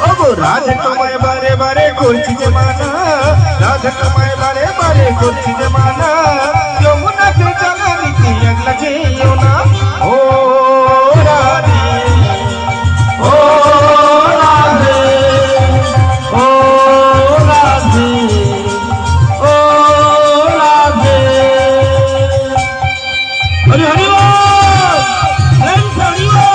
ওগো রাধে তোমায় বারে বারে করছি যে মানা, রাধে তোমায় বারে বারে করছি যে মানা, যমুনাতে চলা নিতে একলা যেও না। ও রাধে, ও রাধে, ও রাধে, ও রাধে। হরি হরি বল, হরি বল।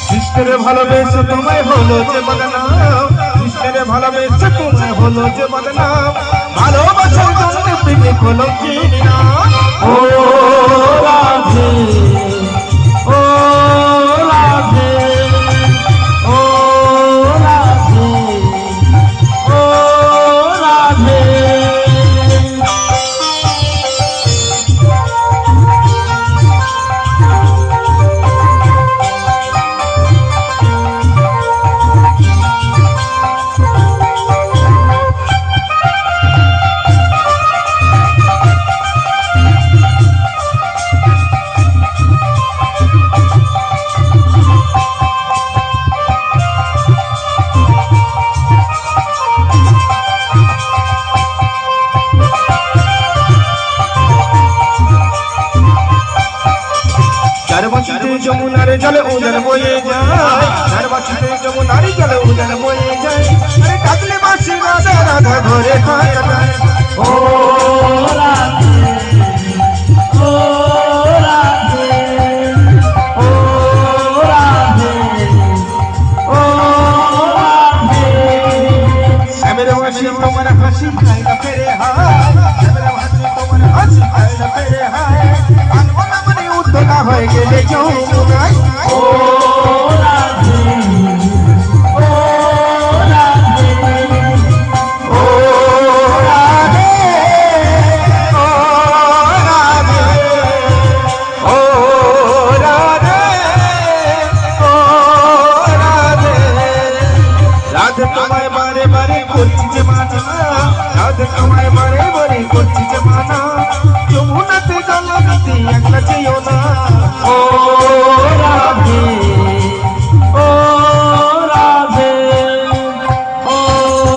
কৃষ্ণের ভালোবেসে তোমায় হলো যে বদনাম, কৃষ্ণের ভালোবেসে তোমায় হলো যে বদনাম, ভালোবাসার জন্য প্রেমে হলো কি না। ও রাধে, ও রাধে, ও রাধে, ও রাধে। যমুনার জলে উজান বয়ে যায়, চার বাঁচিতে যমুনার জলে উজান বয়ে যায়, আরে ডাকলে বাঁশি রাধা রাধা ঘরে থাকা যায়। ও রাধে, ও রাধে, ও রাধে, ও রাধে। শ্যামের হাসি তোমার হাসি খায় না ফেরে হায়, শ্যামের হাসি তোমার হাসি খায় না ফেরে হায়, কানমনা মনে উদ্ধনা হয়ে গেলে যমুনায়। ও রাধে, ও রাধে, ও রাধে, ও রাধে, ও রাধে, ও রাধে। রাধে তোমায় বারে বারে করছি যে মানা, রাধে তোমায় বারে বারে করছি যে মানা, যমুনাতে জল দিতে একলা যেও না। ও